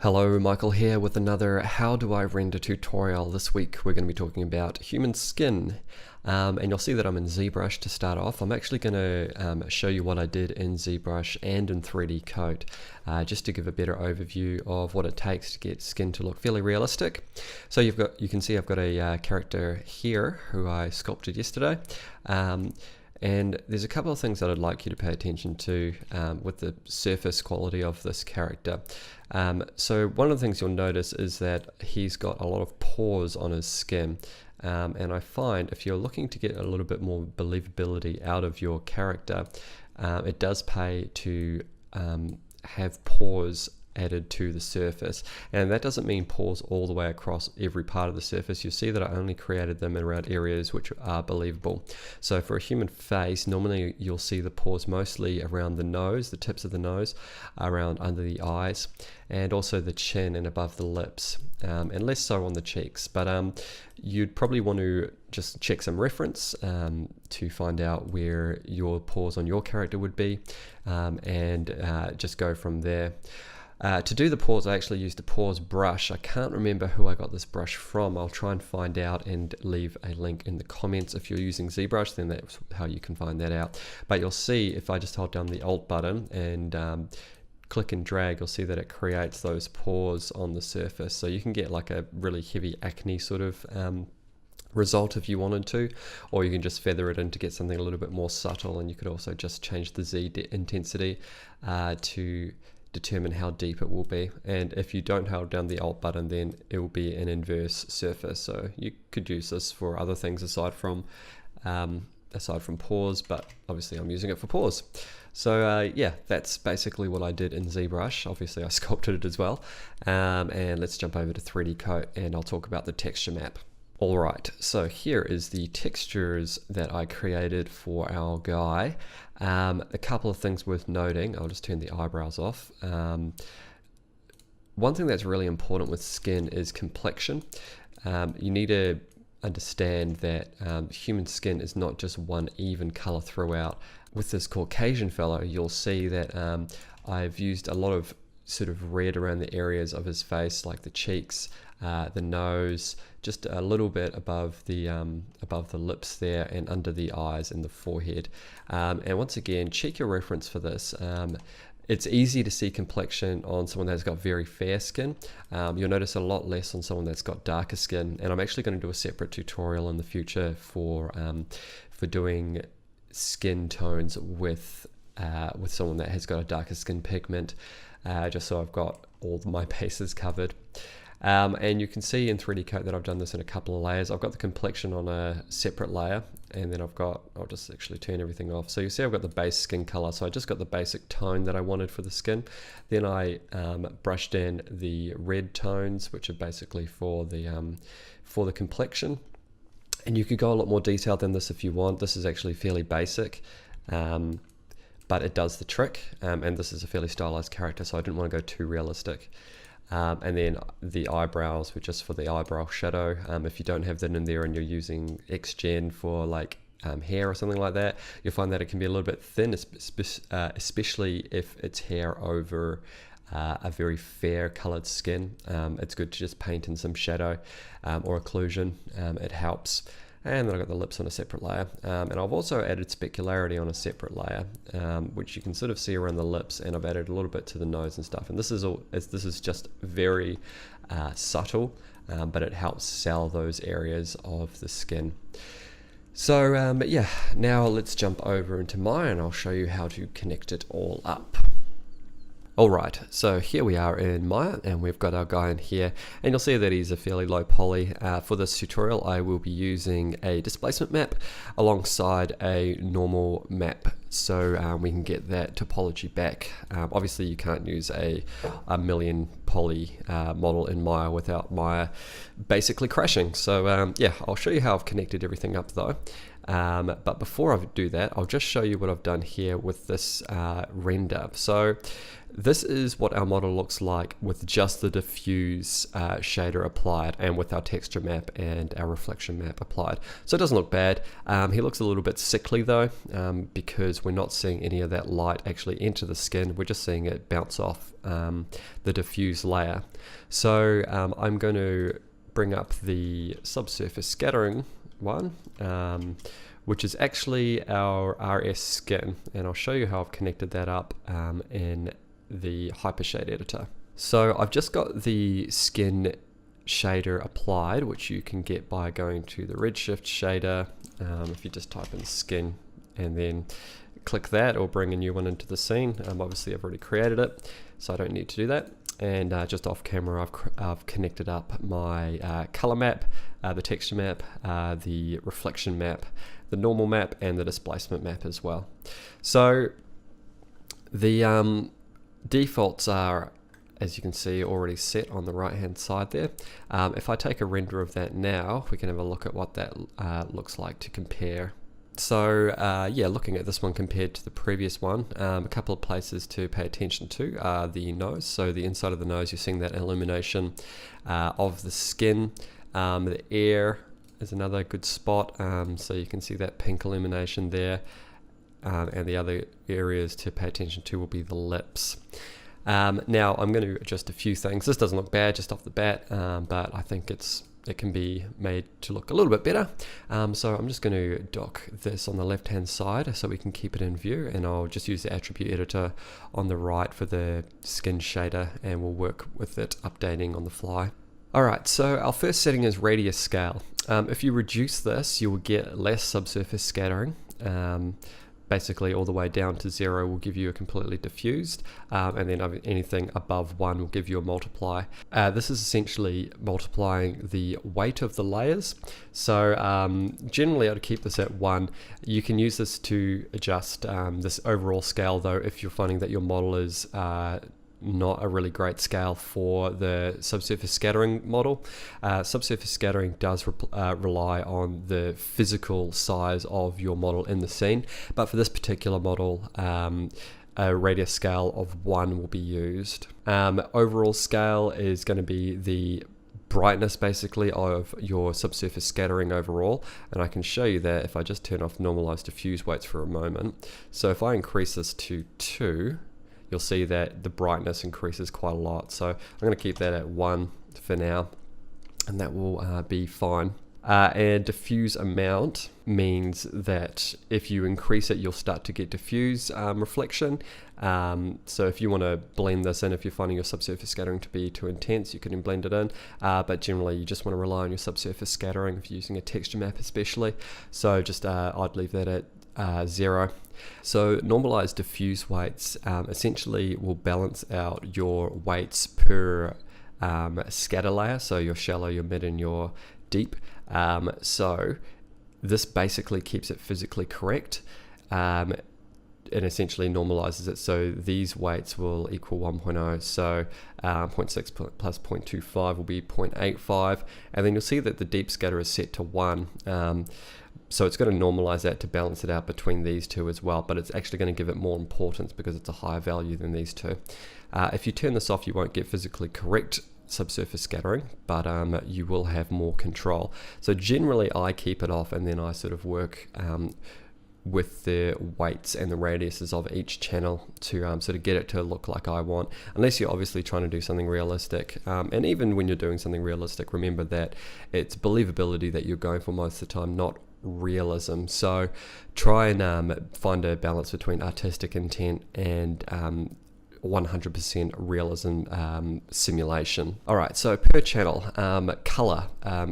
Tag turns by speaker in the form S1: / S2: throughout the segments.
S1: Hello, Michael here with another How Do I Render tutorial. This week we're going to be talking about human skin, and you'll see that I'm in ZBrush to start off. I'm actually going to show you what I did in ZBrush and in 3D Coat, just to give a better overview of what it takes to get skin to look fairly realistic. So you can see I've got a character here who I sculpted yesterday. And there's a couple of things that I'd like you to pay attention to with the surface quality of this character. So one of the things you'll notice is that he's got a lot of pores on his skin. And I find if you're looking to get a little bit more believability out of your character, it does pay to have pores added to the surface, and that doesn't mean pores all the way across every part of the surface. You'll see that I only created them around areas which are believable. So for a human face, normally you'll see the pores mostly around the nose, the tips of the nose, around under the eyes, and also the chin and above the lips, and less so on the cheeks. But you'd probably want to just check some reference to find out where your pores on your character would be, and just go from there. To do the pores, I actually used a pores brush. I can't remember who I got this brush from. I'll try and find out and leave a link in the comments. If you're using ZBrush, then that's how you can find that out. But you'll see if I just hold down the Alt button and click and drag, you'll see that it creates those pores on the surface. So you can get like a really heavy acne sort of result if you wanted to, or you can just feather it in to get something a little bit more subtle, and you could also just change the Z intensity to determine how deep it will be. And if you don't hold down the Alt button, then it will be an inverse surface. So you could use this for other things aside from pores, but obviously I'm using it for pores. So yeah, that's basically what I did in ZBrush. Obviously I sculpted it as well, and let's jump over to 3D Coat and I'll talk about the texture map. Alright, so here is the textures that I created for our guy. A couple of things worth noting. I'll just turn the eyebrows off. One thing that's really important with skin is complexion. You need to understand that human skin is not just one even color throughout. With this Caucasian fellow, you'll see that I've used a lot of sort of red around the areas of his face, like the cheeks, the nose, just a little bit above the lips there, and under the eyes and the forehead. And once again, check your reference for this. It's easy to see complexion on someone that's got very fair skin. You'll notice a lot less on someone that's got darker skin. And I'm actually going to do a separate tutorial in the future for doing skin tones with someone that has got a darker skin pigment, just so I've got all my bases covered. And you can see in 3D Coat that I've done this in a couple of layers. I've got the complexion on a separate layer, and then I'll just actually turn everything off. So you see I've got the base skin color, so I just got the basic tone that I wanted for the skin. Then I brushed in the red tones, which are basically for the complexion. And you could go a lot more detailed than this if you want. This is actually fairly basic, but it does the trick. And this is a fairly stylized character, so I didn't want to go too realistic. And then the eyebrows were just for the eyebrow shadow. If you don't have that in there and you're using XGen for like hair or something like that, you'll find that it can be a little bit thin, especially if it's hair over a very fair colored skin. It's good to just paint in some shadow or occlusion. It helps. And then I've got the lips on a separate layer, and I've also added specularity on a separate layer, which you can sort of see around the lips, and I've added a little bit to the nose and stuff. And this is just very subtle, but it helps sell those areas of the skin. So yeah, now let's jump over into Maya, and I'll show you how to connect it all up. Alright, so here we are in Maya, and we've got our guy in here, and you'll see that he's a fairly low poly. For this tutorial I will be using a displacement map alongside a normal map, so we can get that topology back. Obviously you can't use a million poly model in Maya without Maya basically crashing. So yeah, I'll show you how I've connected everything up though. But before I do that, I'll just show you what I've done here with this render. So this is what our model looks like with just the diffuse shader applied and with our texture map and our reflection map applied. So it doesn't look bad. He looks a little bit sickly though, because we're not seeing any of that light actually enter the skin. We're just seeing it bounce off the diffuse layer. So I'm going to bring up the subsurface scattering one, which is actually our RS skin, and I'll show you how I've connected that up in the Hypershade editor. So I've just got the skin shader applied, which you can get by going to the Redshift shader. If you just type in skin and then click that, or bring a new one into the scene. Obviously I've already created it, so I don't need to do that. And just off camera, I've connected up my color map, the texture map, the reflection map, the normal map, and the displacement map as well. So the defaults are, as you can see, already set on the right hand side there. If I take a render of that now, we can have a look at what that looks like to compare. So yeah, looking at this one compared to the previous one, a couple of places to pay attention to are the nose. So the inside of the nose, you're seeing that illumination of the skin. The ear is another good spot, so you can see that pink illumination there. And the other areas to pay attention to will be the lips. Now I'm going to adjust a few things. This doesn't look bad just off the bat, but I think it can be made to look a little bit better. So I'm just going to dock this on the left hand side so we can keep it in view, and I'll just use the attribute editor on the right for the skin shader, and we'll work with it updating on the fly. Alright, so our first setting is radius scale. If you reduce this, you will get less subsurface scattering. Basically all the way down to 0 will give you a completely diffused, and then anything above 1 will give you a multiply. This is essentially multiplying the weight of the layers. So generally I'd keep this at 1. You can use this to adjust this overall scale though if you're finding that your model is not a really great scale for the subsurface scattering model. Subsurface scattering does rely on the physical size of your model in the scene, but for this particular model, a radius scale of 1 will be used. Overall scale is going to be the brightness basically of your subsurface scattering overall, and I can show you that if I just turn off normalized diffuse weights for a moment. So if I increase this to 2, you'll see that the brightness increases quite a lot. So I'm going to keep that at 1 for now, and that will be fine. And diffuse amount means that if you increase it, you'll start to get diffuse reflection. So if you want to blend this in, if you're finding your subsurface scattering to be too intense, you can blend it in. But generally, you just want to rely on your subsurface scattering if you're using a texture map especially. So just I'd leave that at 0. So normalized diffuse weights essentially will balance out your weights per scatter layer, so your shallow, your mid, and your deep. So this basically keeps it physically correct, and essentially normalizes it. So these weights will equal 1.0, so 0.6 plus 0.25 will be 0.85, and then you'll see that the deep scatter is set to 1. So it's going to normalize that to balance it out between these two as well, but it's actually going to give it more importance because it's a higher value than these two. If you turn this off, you won't get physically correct subsurface scattering, but you will have more control. So generally I keep it off, and then I sort of work with the weights and the radiuses of each channel to sort of get it to look like I want, unless you're obviously trying to do something realistic. And even when you're doing something realistic, remember that it's believability that you're going for most of the time, not realism. So try and find a balance between artistic intent and 100% realism simulation. Alright, so per channel, color,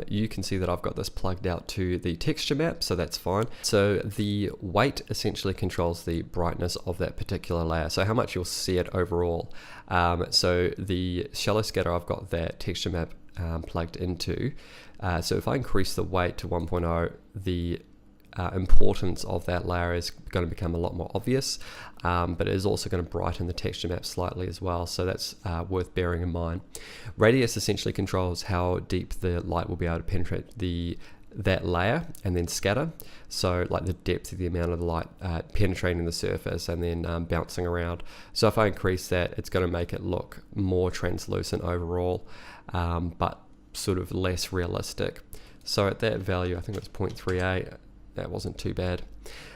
S1: you can see that I've got this plugged out to the texture map, so that's fine. So the weight essentially controls the brightness of that particular layer, so how much you'll see it overall. So the shallow scatter, I've got that texture map plugged into. So if I increase the weight to 1.0, the importance of that layer is going to become a lot more obvious, but it is also going to brighten the texture map slightly as well, so that's worth bearing in mind. Radius essentially controls how deep the light will be able to penetrate the that layer and then scatter. So like the depth of the amount of the light penetrating the surface and then bouncing around. So if I increase that, it's going to make it look more translucent overall, but sort of less realistic. So at that value, I think it was 0.38, that wasn't too bad.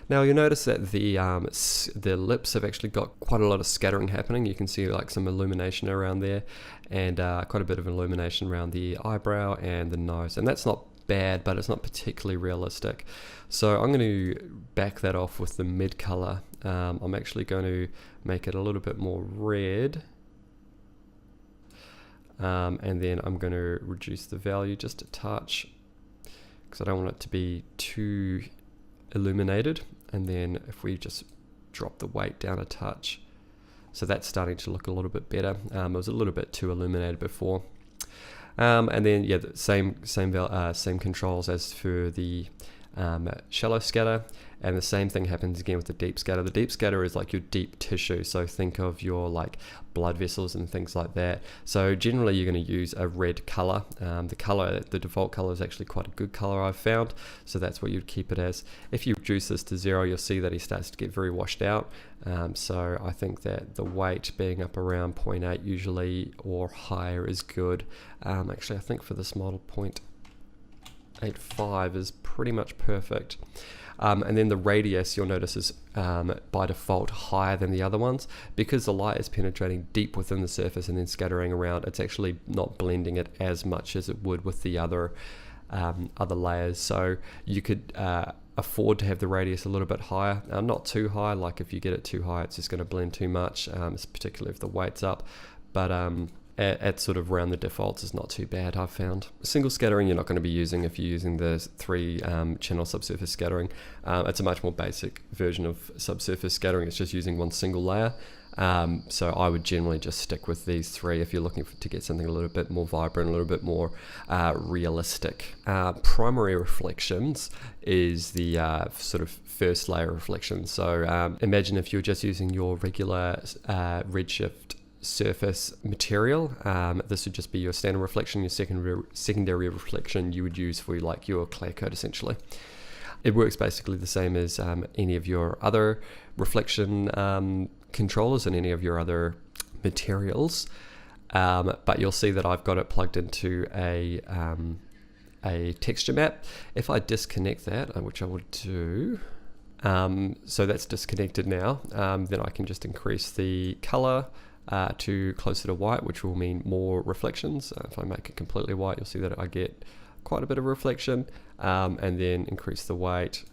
S1: Now you'll notice that the lips have actually got quite a lot of scattering happening. You can see like some illumination around there, and quite a bit of illumination around the eyebrow and the nose. And that's not bad, but it's not particularly realistic. So I'm going to back that off with the mid color. I'm actually going to make it a little bit more red. And then I'm going to reduce the value just a touch, because I don't want it to be too illuminated. And then if we just drop the weight down a touch, so that's starting to look a little bit better. It was a little bit too illuminated before. And then yeah, the same controls as for the shallow scatter, and the same thing happens again with the deep scatter. The deep scatter is like your deep tissue, so think of your like blood vessels and things like that. So generally you're going to use a red color. The default color is actually quite a good color I've found, so that's what you'd keep it as. If you reduce this to 0, you'll see that he starts to get very washed out. So I think that the weight being up around 0.8 usually or higher is good. Actually I think for this model 0.85 is pretty much perfect. And then the radius, you'll notice, is by default higher than the other ones, because the light is penetrating deep within the surface and then scattering around. It's actually not blending it as much as it would with the other layers. So you could afford to have the radius a little bit higher, not too high. Like if you get it too high, it's just going to blend too much, particularly if the weight's up. But at sort of around the defaults is not too bad, I've found. Single scattering you're not going to be using if you're using the 3 channel subsurface scattering. It's a much more basic version of subsurface scattering. It's just using one single layer. So I would generally just stick with these 3 if you're looking to get something a little bit more vibrant, a little bit more realistic. Primary reflections is the sort of first layer reflection. So imagine if you're just using your regular Redshift surface material. This would just be your standard reflection. Your secondary reflection you would use for like your clear coat essentially. It works basically the same as any of your other reflection controllers and any of your other materials, but you'll see that I've got it plugged into a texture map. If I disconnect that, which I would do, so that's disconnected now, then I can just increase the color to closer to white, which will mean more reflections. If I make it completely white, you'll see that I get quite a bit of reflection, and then increase the weight,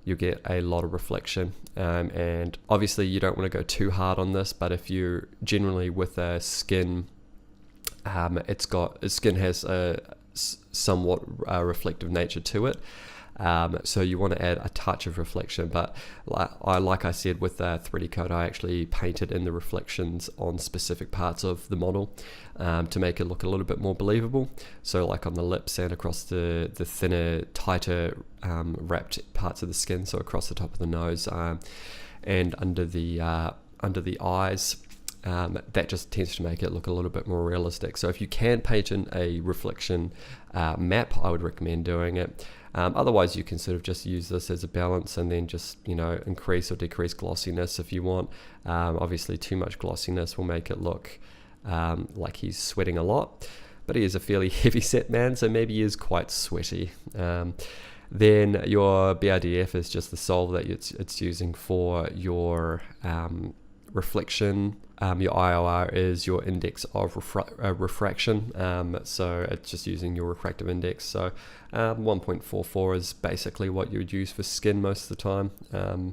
S1: you'll get a lot of reflection. And obviously you don't want to go too hard on this, but if you're generally with a skin, skin has a somewhat reflective nature to it. So you want to add a touch of reflection, but like I said, with the 3D coat, I actually painted in the reflections on specific parts of the model to make it look a little bit more believable. So like on the lips and across the thinner, tighter wrapped parts of the skin, so across the top of the nose and under the eyes. That just tends to make it look a little bit more realistic. So if you can paint in a reflection map, I would recommend doing it. Otherwise you can sort of just use this as a balance and then just, you know, increase or decrease glossiness if you want. Obviously too much glossiness will make it look like he's sweating a lot, but he is a fairly heavy set man, so maybe he is quite sweaty. Then your BRDF is just the solve that it's using for your reflection. Your IOR is your index of refraction, so it's just using your refractive index. So 1.44 is basically what you would use for skin most of the time.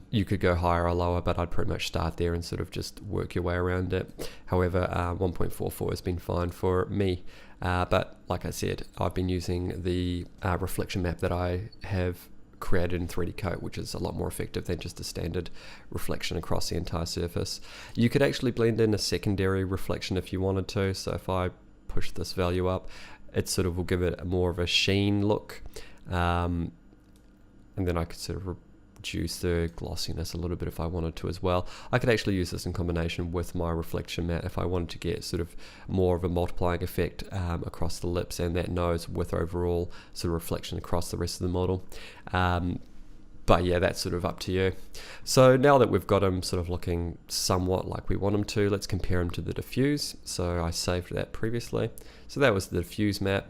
S1: You could go higher or lower, but I'd pretty much start there and sort of just work your way around it. However, 1.44 has been fine for me. But like I said, I've been using the reflection map that I have created in 3D coat, which is a lot more effective than just a standard reflection across the entire surface. You could actually blend in a secondary reflection if you wanted to. So if I push this value up, it sort of will give it more of a sheen look, and then I could sort of reduce the glossiness a little bit if I wanted to as well. I could actually use this in combination with my reflection matte if I wanted to get sort of more of a multiplying effect across the lips and that nose with overall sort of reflection across the rest of the model. But yeah, that's sort of up to you. So now that we've got them sort of looking somewhat like we want them to, let's compare them to the diffuse. So I saved that previously. So that was the diffuse matte,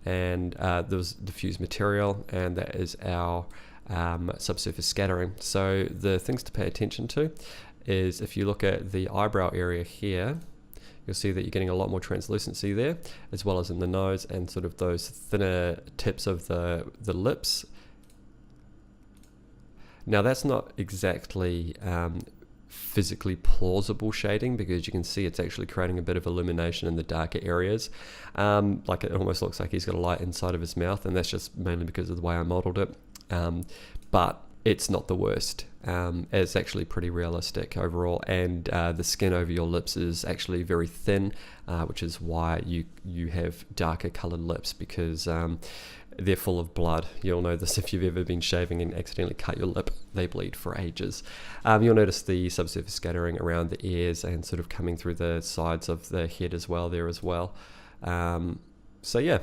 S1: and there was diffuse material, and that is our subsurface scattering. So the things to pay attention to is if you look at the eyebrow area here, you'll see that you're getting a lot more translucency there, as well as in the nose and sort of those thinner tips of the lips. Now that's not exactly physically plausible shading, because you can see it's actually creating a bit of illumination in the darker areas. Like it almost looks like he's got a light inside of his mouth, and that's just mainly because of the way I modeled it. But it's not the worst. It's actually pretty realistic overall, and the skin over your lips is actually very thin, which is why you have darker colored lips, because they're full of blood. You'll know this if you've ever been shaving and accidentally cut your lip. They bleed for ages. You'll notice the subsurface scattering around the ears and sort of coming through the sides of the head as well there as well. So yeah,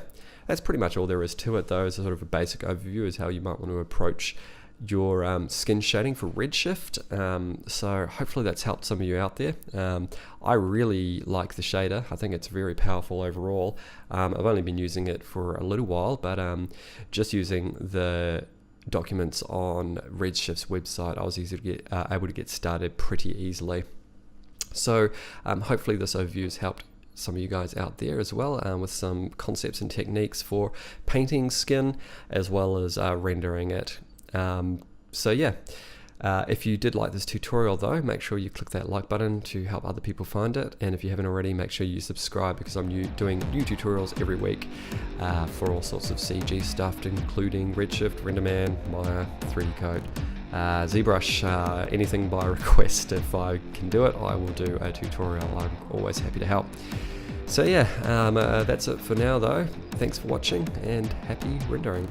S1: that's pretty much all there is to it, though. As a sort of a basic overview is how you might want to approach your skin shading for Redshift. So hopefully that's helped some of you out there. I really like the shader. I think it's very powerful overall. I've only been using it for a little while, but just using the documents on Redshift's website, I was able to get started pretty easily. So hopefully this overview has helped some of you guys out there as well, with some concepts and techniques for painting skin as well as rendering it. So yeah, if you did like this tutorial though, make sure you click that like button to help other people find it, and if you haven't already, make sure you subscribe, because I'm doing new tutorials every week for all sorts of CG stuff, including Redshift, RenderMan, Maya, 3D Code, ZBrush, anything by request. If I can do it, I will do a tutorial. I'm always happy to help. So yeah, that's it for now though. Thanks for watching, and happy rendering.